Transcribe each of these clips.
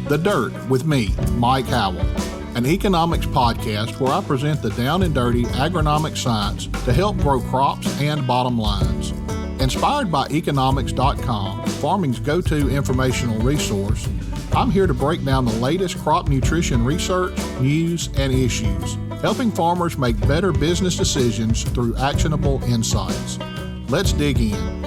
The Dirt with me, Mike Howell, an economics podcast where I present the down and dirty agronomic science to help grow crops and bottom lines. Inspired by eKonomics.com, farming's go-to informational resource, I'm here to break down the latest crop nutrition research, news, and issues, helping farmers make better business decisions through actionable insights. Let's dig in.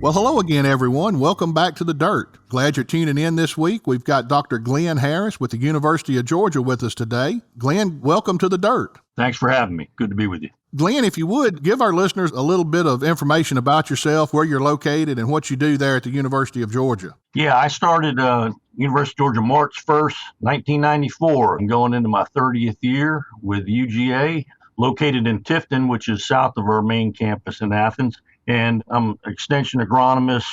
Well, hello again, everyone. Welcome back to The Dirt. Glad you're tuning in this week. We've got Dr. Glen Harris with the University of Georgia with us today. Glen, welcome to The Dirt. Thanks for having me. Good to be with you. Glen, if you would, give our listeners a little bit of information about yourself, where you're located, and what you do there at the University of Georgia. Yeah, I started University of Georgia March 1st, 1994, and going into my 30th year with UGA, located in Tifton, which is south of our main campus in Athens. And I'm an extension agronomist,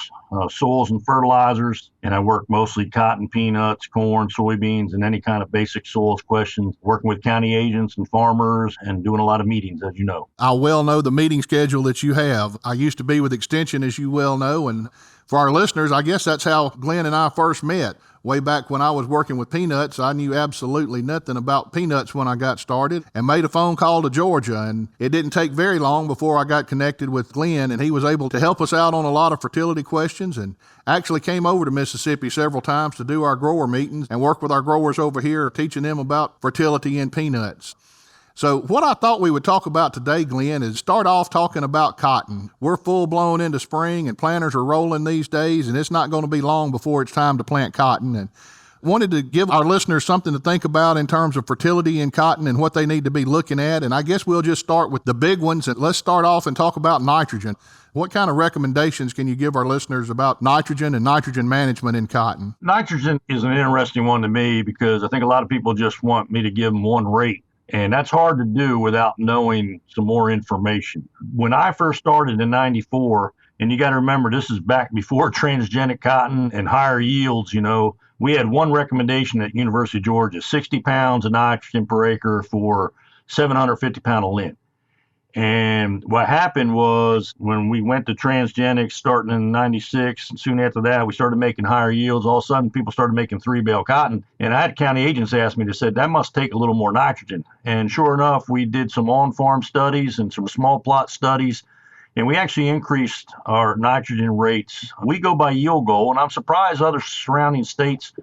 soils and fertilizers, and I work mostly cotton, peanuts, corn, soybeans, and any kind of basic soils questions, working with county agents and farmers and doing a lot of meetings, as you know. I well know the meeting schedule that you have. I used to be with Extension, as you well know, and for our listeners, I guess that's how Glen and I first met. Way back when I was working with peanuts, I knew absolutely nothing about peanuts when I got started and made a phone call to Georgia. And it didn't take very long before I got connected with Glen, and he was able to help us out on a lot of fertility questions and actually came over to Mississippi several times to do our grower meetings and work with our growers over here, teaching them about fertility in peanuts. So what I thought we would talk about today, Glen, is start off talking about cotton. We're full blown into spring and planters are rolling these days, and it's not going to be long before it's time to plant cotton. And wanted to give our listeners something to think about in terms of fertility in cotton and what they need to be looking at. And I guess we'll just start with the big ones. And let's start off and talk about nitrogen. What kind of recommendations can you give our listeners about nitrogen and nitrogen management in cotton? Nitrogen is an interesting one to me because I think a lot of people just want me to give them one rate. And that's hard to do without knowing some more information. When I first started in 94, and you got to remember, this is back before transgenic cotton and higher yields, we had one recommendation at University of Georgia, 60 pounds of nitrogen per acre for 750 pound of lint. And what happened was when we went to transgenics starting in 96, and soon after that, we started making higher yields. All of a sudden, people started making 3-bale cotton. And I had county agents ask me, they said, that must take a little more nitrogen. And sure enough, we did some on-farm studies and some small plot studies, and we actually increased our nitrogen rates. We go by yield goal, and I'm surprised other surrounding states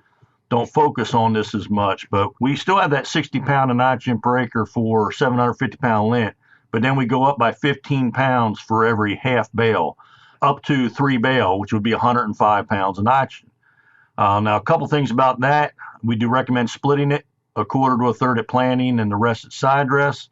don't focus on this as much. But we still have that 60 pound of nitrogen per acre for 750 pound lint. But then we go up by 15 pounds for every half bale, up to 3 bale, which would be 105 pounds of nitrogen. Now, a couple things about that. We do recommend splitting it, a quarter to a third at planting and the rest at side dress.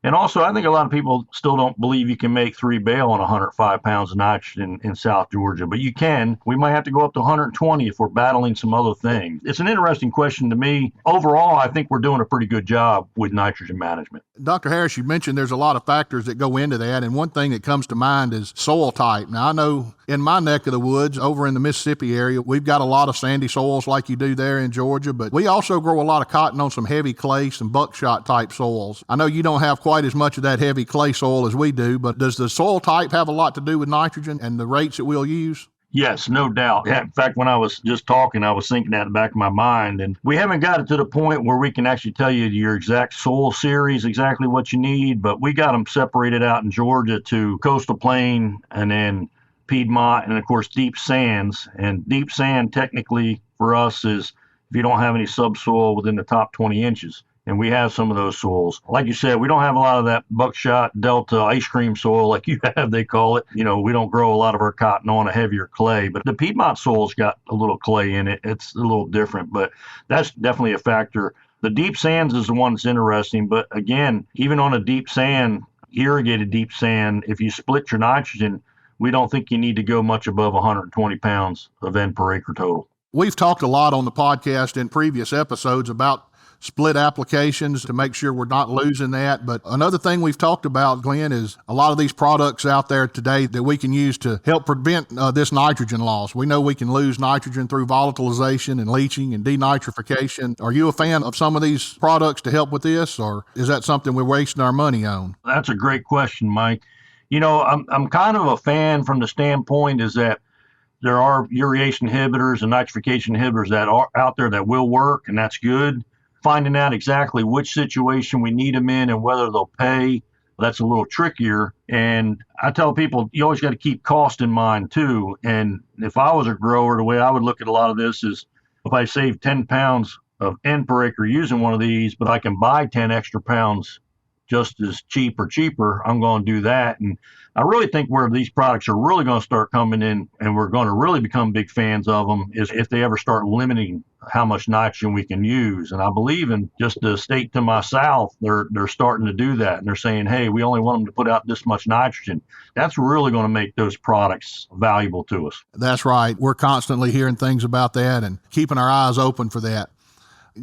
And also, I think a lot of people still don't believe you can make 3 bale on 105 pounds of nitrogen in South Georgia, but you can. We might have to go up to 120 if we're battling some other things. It's an interesting question to me. Overall, I think we're doing a pretty good job with nitrogen management. Dr. Harris, you mentioned there's a lot of factors that go into that, and one thing that comes to mind is soil type. Now, I know in my neck of the woods over in the Mississippi area, we've got a lot of sandy soils like you do there in Georgia, but we also grow a lot of cotton on some heavy clay, some buckshot type soils. I know you don't have quite as much of that heavy clay soil as we do, but does the soil type have a lot to do with nitrogen and the rates that we'll use? Yes, no doubt. In fact, when I was just talking, I was thinking that in the back of my mind, and we haven't got it to the point where we can actually tell you your exact soil series, exactly what you need, but we got them separated out in Georgia to coastal plain and then Piedmont and, of course, deep sands. And deep sand technically for us is if you don't have any subsoil within the top 20 inches. And we have some of those soils. Like you said, we don't have a lot of that buckshot delta ice cream soil like you have, they call it. We don't grow a lot of our cotton on a heavier clay, but the Piedmont soil's got a little clay in it. It's a little different, but that's definitely a factor. The deep sands is the one that's interesting, but again, even on a deep sand, irrigated deep sand, if you split your nitrogen, we don't think you need to go much above 120 pounds of N per acre total. We've talked a lot on the podcast in previous episodes about split applications to make sure we're not losing that. But another thing we've talked about, Glen, is a lot of these products out there today that we can use to help prevent this nitrogen loss. We know we can lose nitrogen through volatilization and leaching and denitrification. Are you a fan of some of these products to help with this, or is that something we're wasting our money on? That's a great question, Mike. I'm kind of a fan from the standpoint is that there are urease inhibitors and nitrification inhibitors that are out there that will work, and that's good. Finding out exactly which situation we need them in and whether they'll pay, that's a little trickier. And I tell people, you always got to keep cost in mind too. And if I was a grower, the way I would look at a lot of this is if I save 10 pounds of N per acre using one of these, but I can buy 10 extra pounds just as cheap or cheaper, I'm going to do that. And I really think where these products are really going to start coming in and we're going to really become big fans of them is if they ever start limiting how much nitrogen we can use. And I believe in just the state to my south, they're starting to do that. And they're saying, hey, we only want them to put out this much nitrogen. That's really going to make those products valuable to us. That's right. We're constantly hearing things about that and keeping our eyes open for that.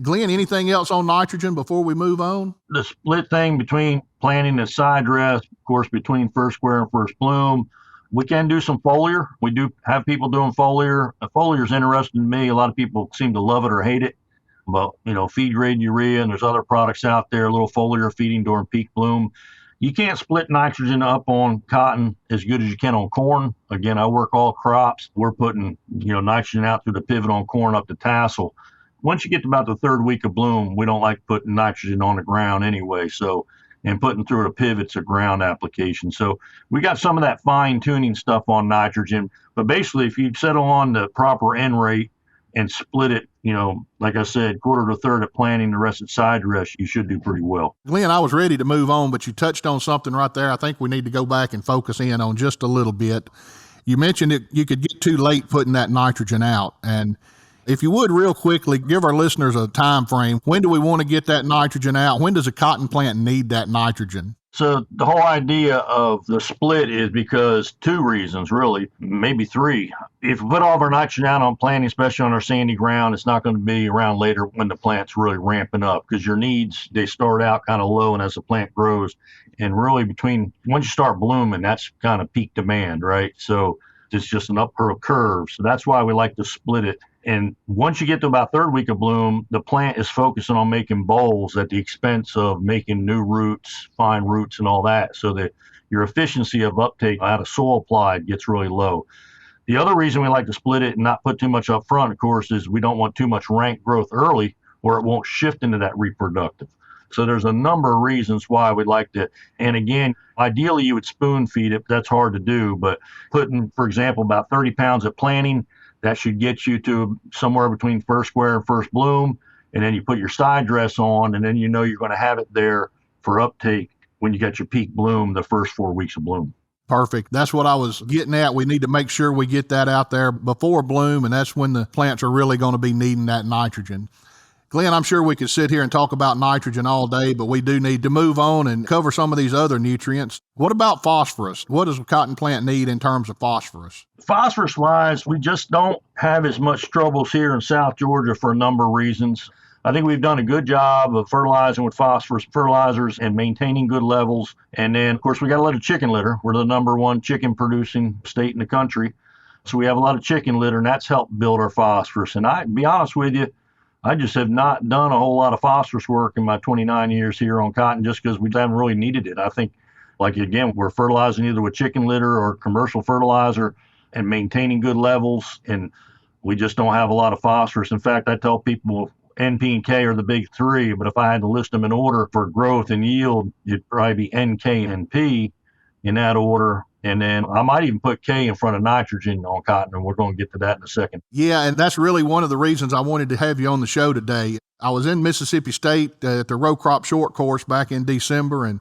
Glenn, anything else on nitrogen before we move on? The split thing between planting and side dress, of course, between first square and first bloom. We can do some foliar. We do have people doing foliar. Foliar is interesting to me. A lot of people seem to love it or hate it. But, feed grade urea, and there's other products out there, a little foliar feeding during peak bloom. You can't split nitrogen up on cotton as good as you can on corn. Again, I work all crops. We're putting, nitrogen out through the pivot on corn up to tassel. Once you get to about the third week of bloom, we don't like putting nitrogen on the ground anyway. So, and putting through the pivot's a ground application. So we got some of that fine tuning stuff on nitrogen. But basically, if you settle on the proper N rate and split it, like I said, quarter to a third at planting, the rest at side dress, you should do pretty well. Glenn, I was ready to move on, but you touched on something right there. I think we need to go back and focus in on just a little bit. You mentioned that you could get too late putting that nitrogen out. And if you would real quickly, give our listeners a time frame. When do we want to get that nitrogen out? When does a cotton plant need that nitrogen? So the whole idea of the split is because two reasons, really, maybe three. If we put all of our nitrogen out on planting, especially on our sandy ground, it's not going to be around later when the plant's really ramping up because your needs, they start out kind of low, and as the plant grows, and really once you start blooming, that's kind of peak demand, right? So it's just an uphill curve. So that's why we like to split it. And once you get to about third week of bloom, the plant is focusing on making bolls at the expense of making new roots, fine roots, and all that. So that your efficiency of uptake out of soil applied gets really low. The other reason we like to split it and not put too much up front, of course, is we don't want too much rank growth early where it won't shift into that reproductive. So there's a number of reasons why we'd like to. And again, ideally you would spoon feed it. But that's hard to do. But putting, for example, about 30 pounds at planting, that should get you to somewhere between first square and first bloom. And then you put your side dress on, and then you're going to have it there for uptake when you got your peak bloom, the first 4 weeks of bloom. Perfect. That's what I was getting at. We need to make sure we get that out there before bloom, and that's when the plants are really going to be needing that nitrogen. Glenn, I'm sure we could sit here and talk about nitrogen all day, but we do need to move on and cover some of these other nutrients. What about phosphorus? What does a cotton plant need in terms of phosphorus? Phosphorus-wise, we just don't have as much troubles here in South Georgia for a number of reasons. I think we've done a good job of fertilizing with phosphorus fertilizers and maintaining good levels. And then, of course, we got a lot of chicken litter. We're the number one chicken producing state in the country. So we have a lot of chicken litter, and that's helped build our phosphorus. And to be honest with you, I just have not done a whole lot of phosphorus work in my 29 years here on cotton just because we haven't really needed it. I think, again, we're fertilizing either with chicken litter or commercial fertilizer and maintaining good levels, and we just don't have a lot of phosphorus. In fact, I tell people N, P, and K are the big three, but if I had to list them in order for growth and yield, it'd probably be N, K, and P in that order. And then I might even put K in front of nitrogen on cotton, and we're going to get to that in a second. Yeah, and that's really one of the reasons I wanted to have you on the show today. I was in Mississippi State at the row crop short course back in December and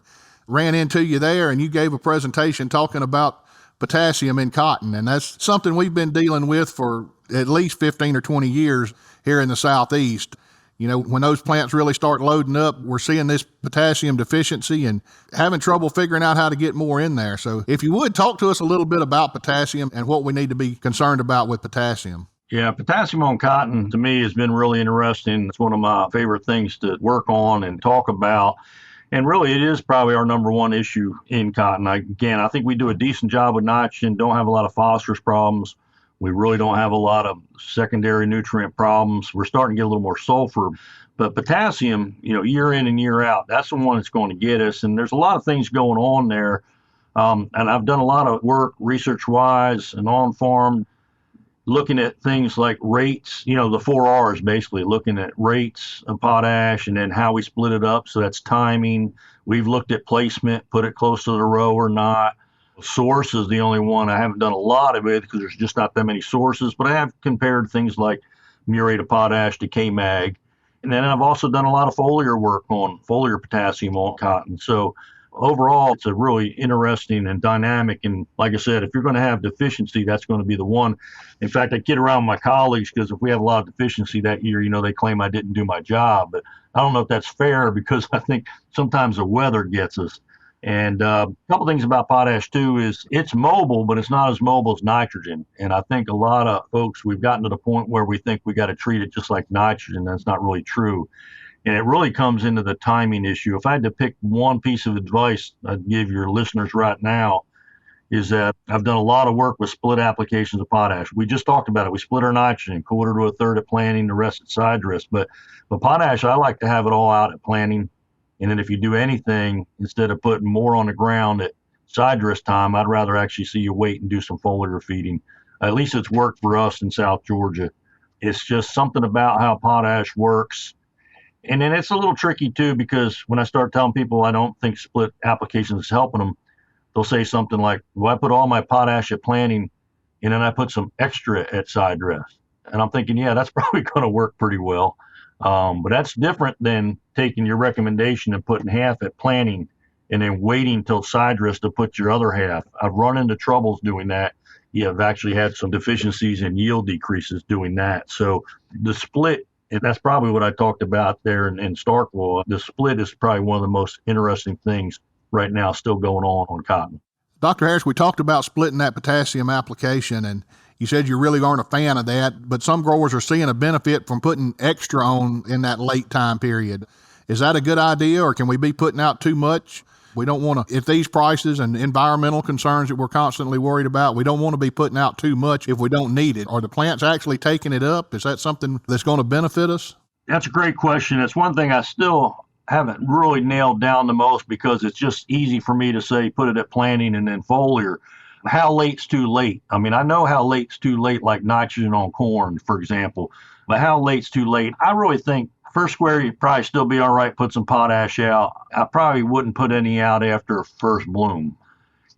ran into you there, and you gave a presentation talking about potassium in cotton, and that's something we've been dealing with for at least 15 or 20 years here in the Southeast. When those plants really start loading up, we're seeing this potassium deficiency and having trouble figuring out how to get more in there. So if you would, talk to us a little bit about potassium and what we need to be concerned about with potassium. Yeah, potassium on cotton to me has been really interesting. It's one of my favorite things to work on and talk about. And really, it is probably our number one issue in cotton. I think we do a decent job with nitrogen, don't have a lot of phosphorus problems. We really don't have a lot of secondary nutrient problems. We're starting to get a little more sulfur. But potassium, year in and year out, that's the one that's going to get us. And there's a lot of things going on there. And I've done a lot of work research-wise and on-farm, looking at things like rates, the 4 R's, basically looking at rates of potash and then how we split it up. So that's timing. We've looked at placement, put it close to the row or not. Source is the only one I haven't done a lot of it because there's just not that many sources, but I have compared things like muriate of potash to K-mag. And then I've also done a lot of foliar work on foliar potassium on cotton. So overall, it's a really interesting and dynamic. And like I said, if you're going to have deficiency, that's going to be the one. In fact, I kid around with my colleagues because if we have a lot of deficiency that year, they claim I didn't do my job. But I don't know if that's fair because I think sometimes the weather gets us. And a couple things about potash, too, is it's mobile, but it's not as mobile as nitrogen. And I think a lot of folks, we've gotten to the point where we think we got to treat it just like nitrogen. That's not really true. And it really comes into the timing issue. If I had to pick one piece of advice I'd give your listeners right now, is that I've done a lot of work with split applications of potash. We just talked about it. We split our nitrogen, quarter to a third at planting, the rest at side dress. But potash, I like to have it all out at planting. And then if you do anything, instead of putting more on the ground at side dress time, I'd rather actually see you wait and do some foliar feeding. At least it's worked for us in South Georgia. It's just something about how potash works. And then it's a little tricky too, because when I start telling people I don't think split applications is helping them, they'll say something like, well, I put all my potash at planting and then I put some extra at side dress. And I'm thinking, yeah, that's probably going to work pretty well. But that's different than taking your recommendation and putting half at planting and then waiting till side dress to put your other half. I've run into troubles doing that. Yeah, I've actually had some deficiencies and yield decreases doing that. So the split, and that's probably what I talked about there in Starkville. The split is probably one of the most interesting things right now still going on cotton. Dr. Harris, we talked about splitting that potassium application, and you said you really aren't a fan of that, but some growers are seeing a benefit from putting extra on in that late time period. Is that a good idea, or can we be putting out too much? We don't want to, if these prices and environmental concerns that we're constantly worried about, we don't want to be putting out too much if we don't need it. Are the plants actually taking it up? Is that something that's going to benefit us? That's a great question. It's one thing I still haven't really nailed down the most because it's just easy for me to say put it at planting and then foliar. How late's too late? I mean, I know how late's too late, like nitrogen on corn, for example, but how late's too late? I really think first square, you'd probably still be all right, put some potash out. I probably wouldn't put any out after first bloom.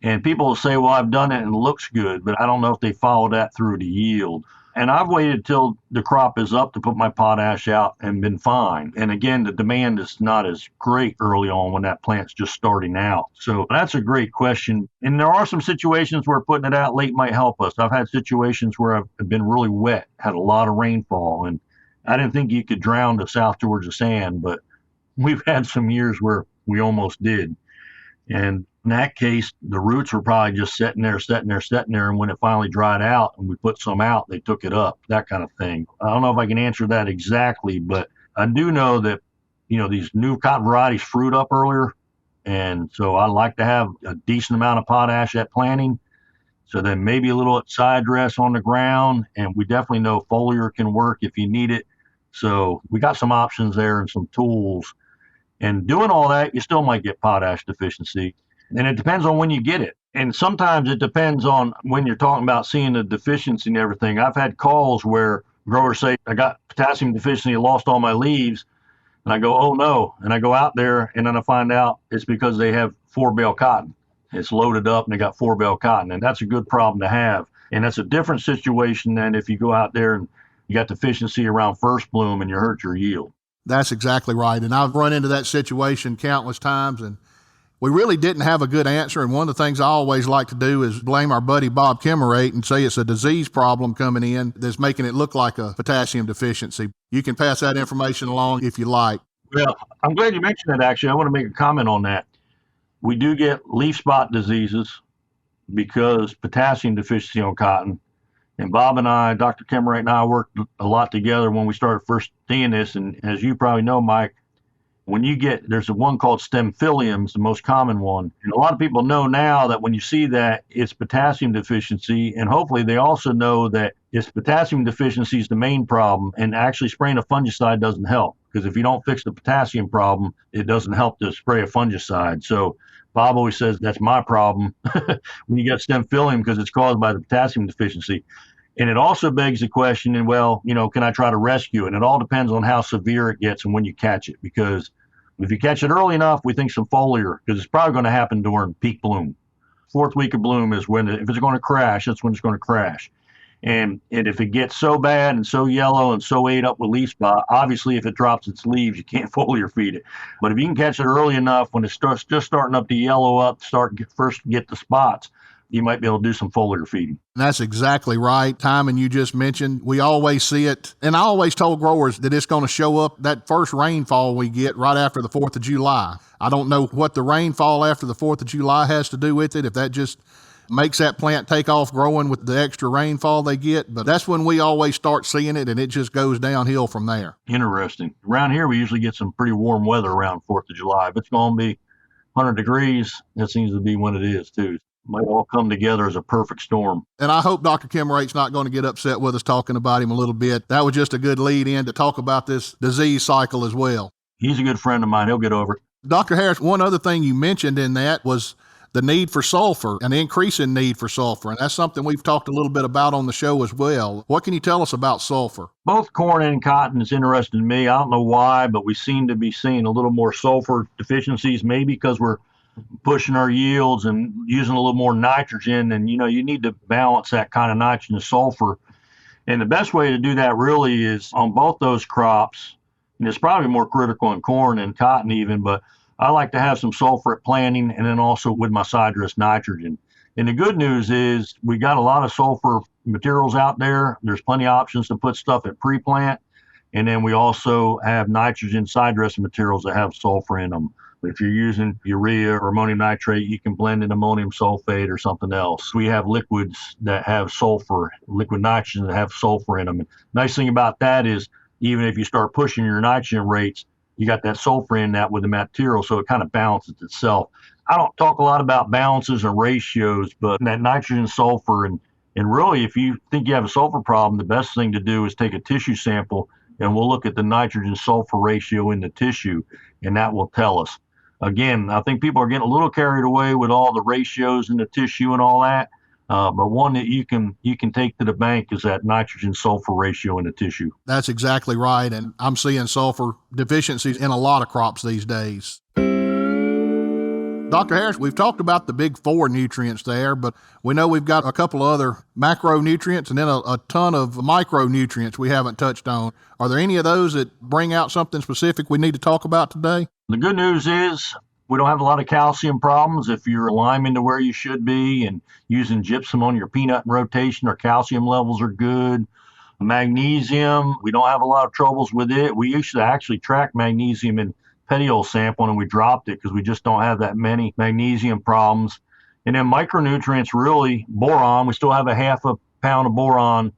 And people will say, well, I've done it and it looks good, but I don't know if they follow that through to yield. And I've waited till the crop is up to put my potash out and been fine. And again, the demand is not as great early on when that plant's just starting out. So that's a great question. And there are some situations where putting it out late might help us. I've had situations where I've been really wet, had a lot of rainfall, and I didn't think you could drown the South Georgia sand, but we've had some years where we almost did. And in that case, the roots were probably just sitting there. And when it finally dried out and we put some out, they took it up, that kind of thing. I don't know if I can answer that exactly, but I do know that, these new cotton varieties fruit up earlier. And so I like to have a decent amount of potash at planting. So then maybe a little at side dress on the ground. And we definitely know foliar can work if you need it. So we got some options there and some tools. And doing all that, you still might get potash deficiency. And it depends on when you get it. And sometimes it depends on when you're talking about seeing the deficiency and everything. I've had calls where growers say, I got potassium deficiency, I lost all my leaves. And I go, oh no. And I go out there and then I find out it's because they have 4-bale cotton. It's loaded up and they got 4-bale cotton. And that's a good problem to have. And that's a different situation than if you go out there and you got deficiency around first bloom and you hurt your yield. That's exactly right. And I've run into that situation countless times, and we really didn't have a good answer. And one of the things I always like to do is blame our buddy Bob Kimmerate and say it's a disease problem coming in that's making it look like a potassium deficiency. You can pass that information along if you like. Well, I'm glad you mentioned that, actually. I want to make a comment on that. We do get leaf spot diseases because potassium deficiency on cotton. And Bob and I, Dr. Kimmerate and I worked a lot together when we started first seeing this. And as you probably know, Mike, when you there's one called stemphyllium, it's the most common one. And a lot of people know now that when you see that, it's potassium deficiency. And hopefully they also know that it's potassium deficiency is the main problem. And actually spraying a fungicide doesn't help. Because if you don't fix the potassium problem, it doesn't help to spray a fungicide. So Bob always says that's my problem when you get stem filling because it's caused by the potassium deficiency. And it also begs the question, and well, can I try to rescue it? And it all depends on how severe it gets and when you catch it. Because if you catch it early enough, we think some foliar, because it's probably going to happen during peak bloom. Fourth week of bloom is when, if it's going to crash, that's when it's going to crash. And if it gets so bad and so yellow and so ate up with leaf spot, obviously if it drops its leaves, you can't foliar feed it. But if you can catch it early enough when it starts just starting up to yellow up, first get the spots, you might be able to do some foliar feeding. That's exactly right. Timing you just mentioned, we always see it. And I always told growers that it's going to show up that first rainfall we get right after the 4th of July. I don't know what the rainfall after the 4th of July has to do with it, if that just makes that plant take off growing with the extra rainfall they get. But that's when we always start seeing it, and it just goes downhill from there. Interesting. Around here, we usually get some pretty warm weather around 4th of July. If it's going to be 100 degrees, that seems to be when it is, too. Might all come together as a perfect storm. And I hope Dr. Kimrate's not going to get upset with us talking about him a little bit. That was just a good lead in to talk about this disease cycle as well. He's a good friend of mine. He'll get over it. Dr. Harris, one other thing you mentioned in that was the need for sulfur, an increase in need for sulfur. And that's something we've talked a little bit about on the show as well. What can you tell us about sulfur? Both corn and cotton is interesting to me. I don't know why, but we seem to be seeing a little more sulfur deficiencies, maybe because we're pushing our yields and using a little more nitrogen. And, you need to balance that kind of nitrogen and sulfur. And the best way to do that really is on both those crops. And it's probably more critical in corn and cotton even, but I like to have some sulfur at planting and then also with my side dress nitrogen. And the good news is we got a lot of sulfur materials out there. There's plenty of options to put stuff at pre-plant. And then we also have nitrogen side dressing materials that have sulfur in them. If you're using urea or ammonium nitrate, you can blend in ammonium sulfate or something else. We have liquids that have sulfur, liquid nitrogen that have sulfur in them. And nice thing about that is even if you start pushing your nitrogen rates, you got that sulfur in that with the material, so it kind of balances itself. I don't talk a lot about balances and ratios, but that nitrogen, sulfur, and really if you think you have a sulfur problem, the best thing to do is take a tissue sample and we'll look at the nitrogen sulfur ratio in the tissue, and that will tell us. Again, I think people are getting a little carried away with all the ratios in the tissue and all that. But one that you can take to the bank is that nitrogen sulfur ratio in the tissue. That's exactly right. And I'm seeing sulfur deficiencies in a lot of crops these days. Dr. Harris, we've talked about the big 4 nutrients there, but we know we've got a couple other macronutrients and then a ton of micronutrients we haven't touched on. Are there any of those that bring out something specific we need to talk about today? The good news is we don't have a lot of calcium problems. If you're aliming to where you should be and using gypsum on your peanut in rotation, our calcium levels are good. Magnesium, we don't have a lot of troubles with it. We used to actually track magnesium in petiole sample and we dropped it because we just don't have that many magnesium problems. And then micronutrients, really, boron, we still have a half a pound of boron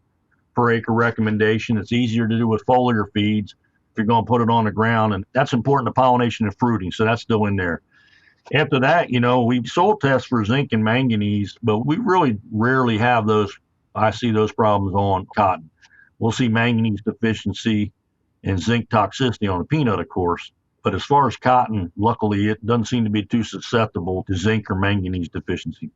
per acre recommendation. It's easier to do with foliar feeds if you're going to put it on the ground, and that's important to pollination and fruiting, so that's still in there. After that, we soil test for zinc and manganese, but we really rarely have those. I see those problems on cotton. We'll see manganese deficiency and zinc toxicity on the peanut, of course, but as far as cotton, luckily, it doesn't seem to be too susceptible to zinc or manganese deficiency.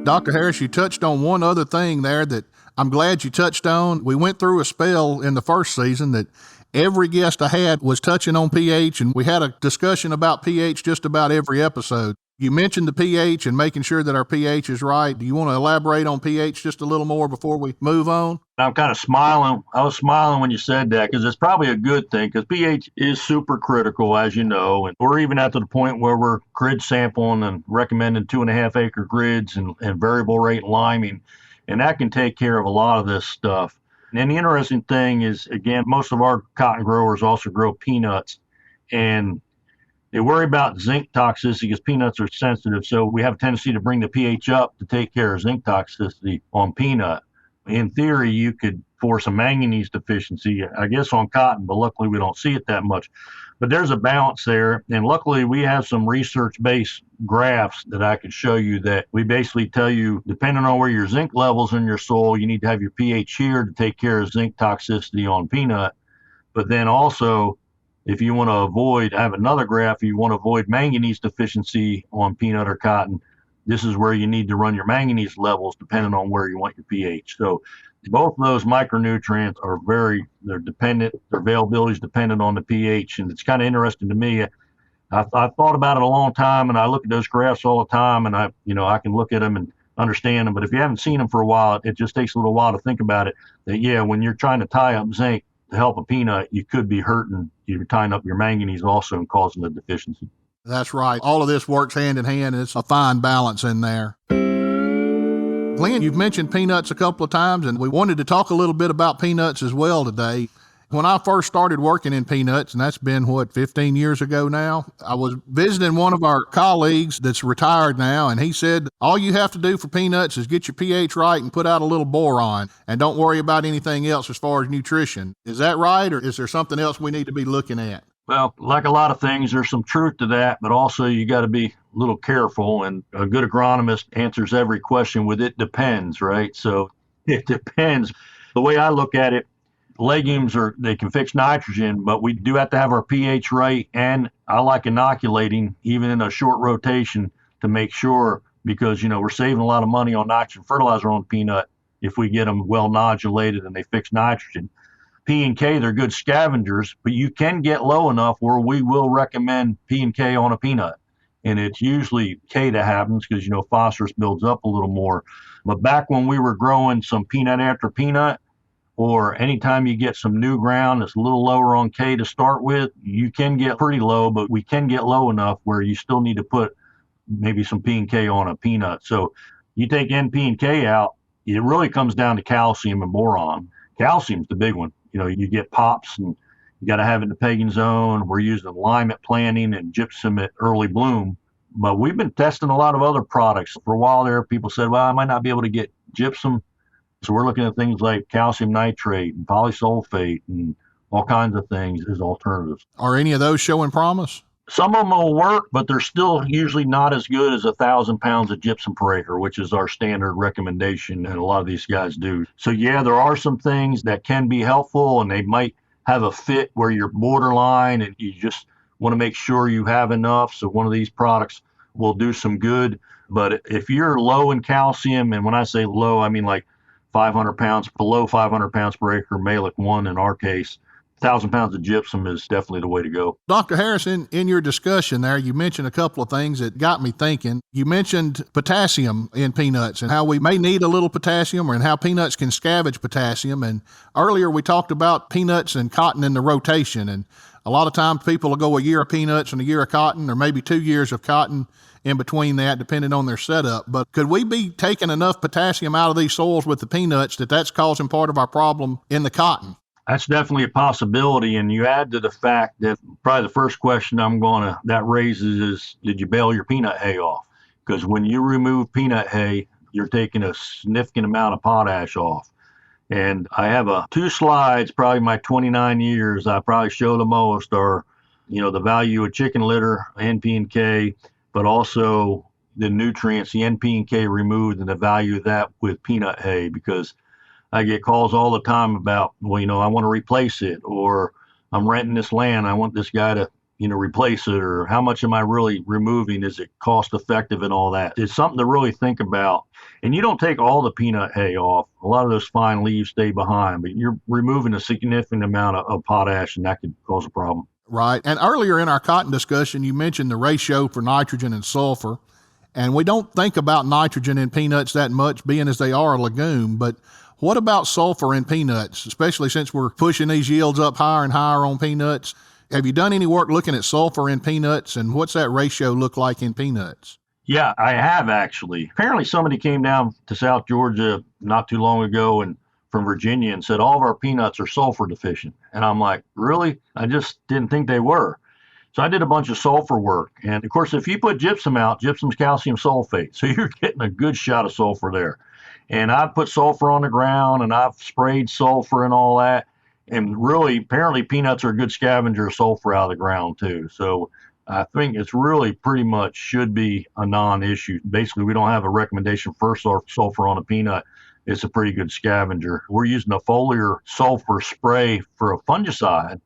Dr. Harris, you touched on one other thing there that I'm glad you touched on. We went through a spell in the first season that every guest I had was touching on pH, and we had a discussion about pH just about every episode. You mentioned the pH and making sure that our pH is right. Do you want to elaborate on pH just a little more before we move on? I'm kind of smiling. I was smiling when you said that because it's probably a good thing because pH is super critical, as you know. And we're even at the point where we're grid sampling and recommending 2.5 acre grids and variable rate liming. And that can take care of a lot of this stuff. And the interesting thing is, again, most of our cotton growers also grow peanuts. And they worry about zinc toxicity because peanuts are sensitive. So we have a tendency to bring the pH up to take care of zinc toxicity on peanut. In theory, you could force a manganese deficiency, I guess, on cotton, but luckily we don't see it that much. But there's a balance there. And luckily we have some research-based graphs that I could show you that we basically tell you, depending on where your zinc levels in your soil, you need to have your pH here to take care of zinc toxicity on peanut. But then also, if you want to avoid, I have another graph, if you want to avoid manganese deficiency on peanut or cotton, this is where you need to run your manganese levels depending on where you want your pH. So both of those micronutrients are they're dependent, their availability is dependent on the pH. And it's kind of interesting to me. I thought about it a long time, and I look at those graphs all the time, and I can look at them and understand them. But if you haven't seen them for a while, it just takes a little while to think about it. That, yeah, when you're trying to tie up zinc to help a peanut, you could be hurting. You're tying up your manganese also and causing a deficiency. That's right. All of this works hand in hand, and it's a fine balance in there. Glen, you've mentioned peanuts a couple of times, and we wanted to talk a little bit about peanuts as well today. When I first started working in peanuts, and that's been, 15 years ago now, I was visiting one of our colleagues that's retired now, and he said, all you have to do for peanuts is get your pH right and put out a little boron, and don't worry about anything else as far as nutrition. Is that right, or is there something else we need to be looking at? Well, like a lot of things, there's some truth to that, but also you got to be a little careful. And a good agronomist answers every question with "it depends," right? So it depends. The way I look at it, legumes they can fix nitrogen, but we do have to have our pH right. And I like inoculating even in a short rotation to make sure, because we're saving a lot of money on nitrogen fertilizer on peanut if we get them well nodulated and they fix nitrogen. P and K, they're good scavengers, but you can get low enough where we will recommend P and K on a peanut. And it's usually K that happens because, phosphorus builds up a little more. But back when we were growing some peanut after peanut, or anytime you get some new ground that's a little lower on K to start with, you can get pretty low, but we can get low enough where you still need to put maybe some P and K on a peanut. So you take N, P, and K out, it really comes down to calcium and boron. Calcium's the big one. You get pops, and you got to have it in the pagan zone. We're using lime at planting and gypsum at early bloom. But we've been testing a lot of other products. For a while there, people said, well, I might not be able to get gypsum. So we're looking at things like calcium nitrate and polysulfate and all kinds of things as alternatives. Are any of those showing promise? Some of them will work, but they're still usually not as good as 1,000 pounds of gypsum per acre, which is our standard recommendation, and a lot of these guys do. So yeah, there are some things that can be helpful, and they might have a fit where you're borderline and you just want to make sure you have enough. So one of these products will do some good. But if you're low in calcium, and when I say low, I mean like 500 pounds, below 500 pounds per acre, Malic 1 in our case, 1,000 pounds of gypsum is definitely the way to go. Dr. Harrison, in your discussion there, you mentioned a couple of things that got me thinking. You mentioned potassium in peanuts and how we may need a little potassium, and how peanuts can scavenge potassium. And earlier we talked about peanuts and cotton in the rotation. And a lot of times people will go a year of peanuts and a year of cotton, or maybe 2 years of cotton in between that, depending on their setup. But could we be taking enough potassium out of these soils with the peanuts that's causing part of our problem in the cotton? That's definitely a possibility. And you add to the fact that probably the first question that raises is, did you bale your peanut hay off? Because when you remove peanut hay, you're taking a significant amount of potash off. And I have 2 slides, probably my 29 years, I probably show the most are, the value of chicken litter, N, P, and K, but also the nutrients, the N, P, and K removed, and the value of that with peanut hay, because I get calls all the time about, I want to replace it, or I'm renting this land, I want this guy to, replace it, or how much am I really removing? Is it cost effective and all that? It's something to really think about. And you don't take all the peanut hay off. A lot of those fine leaves stay behind, but you're removing a significant amount of potash, and that could cause a problem. Right. And earlier in our cotton discussion, you mentioned the ratio for nitrogen and sulfur. And we don't think about nitrogen in peanuts that much, being as they are a legume, but what about sulfur in peanuts, especially since we're pushing these yields up higher and higher on peanuts? Have you done any work looking at sulfur in peanuts, and what's that ratio look like in peanuts? Yeah, I have actually. Apparently somebody came down to South Georgia not too long ago and from Virginia and said all of our peanuts are sulfur deficient. And I'm like, really? I just didn't think they were. So I did a bunch of sulfur work. And of course, if you put gypsum out, gypsum's calcium sulfate. So you're getting a good shot of sulfur there. And I've put sulfur on the ground, and I've sprayed sulfur and all that. And really, apparently peanuts are a good scavenger of sulfur out of the ground too. So I think it's really pretty much should be a non-issue. Basically, we don't have a recommendation for sulfur on a peanut. It's a pretty good scavenger. We're using a foliar sulfur spray for a fungicide,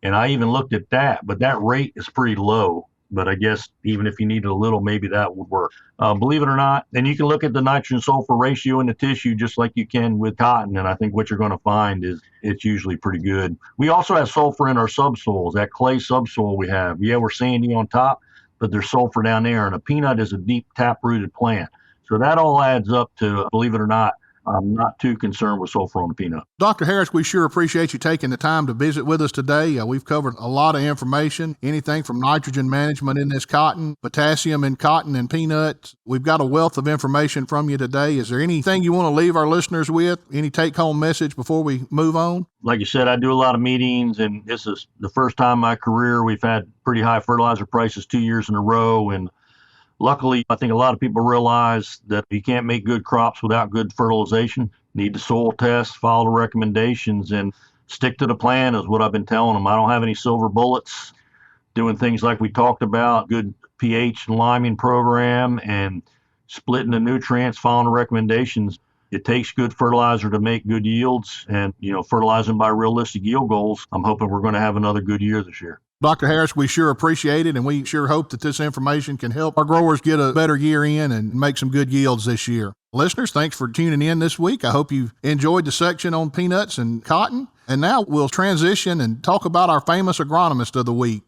And I even looked at that, but that rate is pretty low. But I guess even if you needed a little, maybe that would work. Believe it or not, and you can look at the nitrogen sulfur ratio in the tissue just like you can with cotton. And I think what you're going to find is it's usually pretty good. We also have sulfur in our subsoils, that clay subsoil we have. Yeah, we're sandy on top, but there's sulfur down there. And a peanut is a deep tap-rooted plant. So that all adds up to, believe it or not, I'm not too concerned with sulfur on the peanut. Dr. Harris, we sure appreciate you taking the time to visit with us today. We've covered a lot of information, anything from nitrogen management in this cotton, potassium in cotton and peanuts. We've got a wealth of information from you today. Is there anything you want to leave our listeners with? Any take-home message before we move on? Like you said, I do a lot of meetings, and this is the first time in my career we've had pretty high fertilizer prices 2 years in a row. And luckily, I think a lot of people realize that you can't make good crops without good fertilization. Need the soil test, follow the recommendations, and stick to the plan is what I've been telling them. I don't have any silver bullets. Doing things like we talked about, good pH and liming program, and splitting the nutrients, following the recommendations. It takes good fertilizer to make good yields, and fertilizing by realistic yield goals. I'm hoping we're going to have another good year this year. Dr. Harris, we sure appreciate it, and we sure hope that this information can help our growers get a better year in and make some good yields this year. Listeners, thanks for tuning in this week. I hope you enjoyed the section on peanuts and cotton. And now we'll transition and talk about our famous agronomist of the week.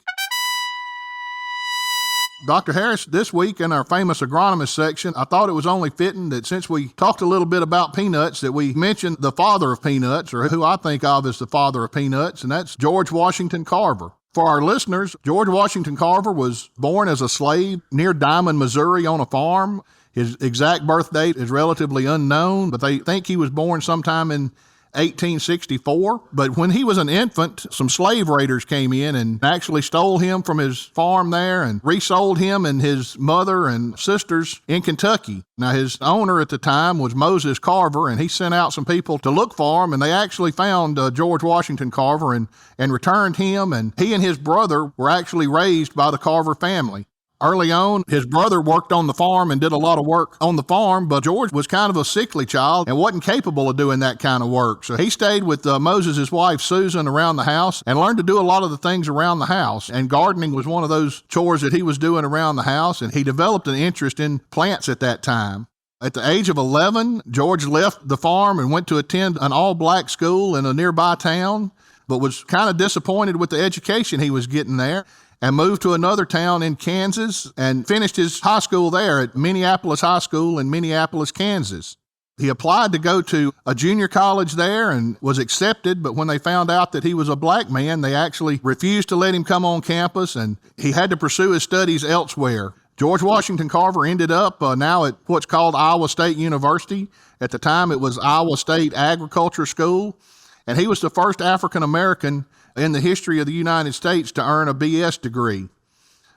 Dr. Harris, this week in our famous agronomist section, I thought it was only fitting that since we talked a little bit about peanuts, that we mentioned the father of peanuts, or who I think of as the father of peanuts, and that's George Washington Carver. For our listeners, George Washington Carver was born as a slave near Diamond, Missouri on a farm. His exact birth date is relatively unknown, but they think he was born sometime in 1864. But when he was an infant, some slave raiders came in and actually stole him from his farm there and resold him and his mother and sisters in Kentucky. Now, his owner at the time was Moses Carver, and he sent out some people to look for him, and they actually found George Washington Carver and returned him, and he and his brother were actually raised by the Carver family. Early on, his brother worked on the farm and did a lot of work on the farm, but George was kind of a sickly child and wasn't capable of doing that kind of work. So he stayed with Moses' wife, Susan, around the house and learned to do a lot of the things around the house. And gardening was one of those chores that he was doing around the house, and he developed an interest in plants at that time. At the age of 11, George left the farm and went to attend an all-black school in a nearby town, but was kind of disappointed with the education he was getting there, and moved to another town in Kansas and finished his high school there at Minneapolis High School in Minneapolis, Kansas. He applied to go to a junior college there and was accepted, but when they found out that he was a black man, they actually refused to let him come on campus, and he had to pursue his studies elsewhere. George Washington Carver ended up now at what's called Iowa State University. At the time, it was Iowa State Agriculture School, and he was the first African-American in the history of the United States to earn a BS degree.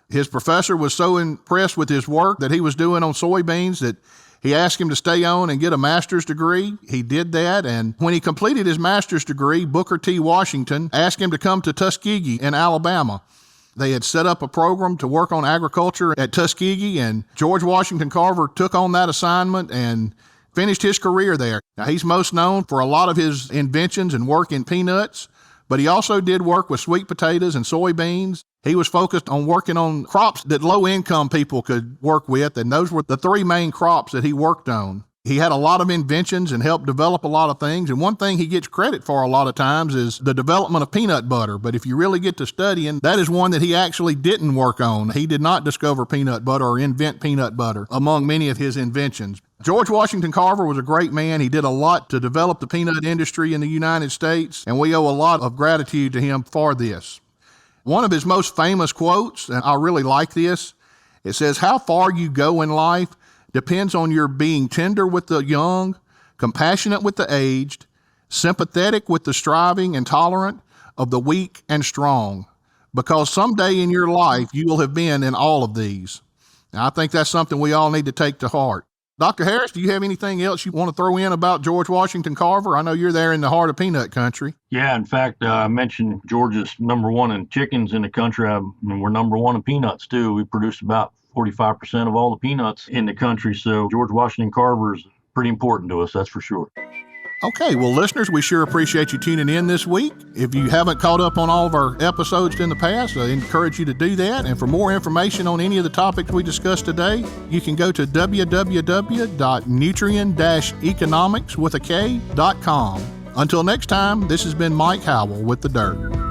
His professor was so impressed with his work that he was doing on soybeans that he asked him to stay on and get a master's degree. He did that, and when he completed his master's degree, Booker T. Washington asked him to come to Tuskegee in Alabama. They had set up a program to work on agriculture at Tuskegee, and George Washington Carver took on that assignment and finished his career there. Now, he's most known for a lot of his inventions and work in peanuts, but he also did work with sweet potatoes and soybeans. He was focused on working on crops that low-income people could work with, and those were the three main crops that he worked on. He had a lot of inventions and helped develop a lot of things, and one thing he gets credit for a lot of times is the development of peanut butter. But if you really get to studying, that is one that he actually didn't work on. He did not discover peanut butter or invent peanut butter among many of his inventions. George Washington Carver was a great man. He did a lot to develop the peanut industry in the United States, and we owe a lot of gratitude to him for this. One of his most famous quotes, and I really like this, it says, "How far you go in life depends on your being tender with the young, compassionate with the aged, sympathetic with the striving and tolerant of the weak and strong, because someday in your life you will have been in all of these." Now, I think that's something we all need to take to heart. Dr. Harris, do you have anything else you want to throw in about George Washington Carver? I know you're there in the heart of peanut country. Yeah, in fact, I mentioned Georgia's number one in chickens in the country. We're number one in peanuts, too. We produce about 45% of all the peanuts in the country. So George Washington Carver is pretty important to us, that's for sure. Okay, well, listeners, we sure appreciate you tuning in this week. If you haven't caught up on all of our episodes in the past, I encourage you to do that. And for more information on any of the topics we discussed today, you can go to www.nutrien-eKonomics.com. Until next time, this has been Mike Howell with The Dirt.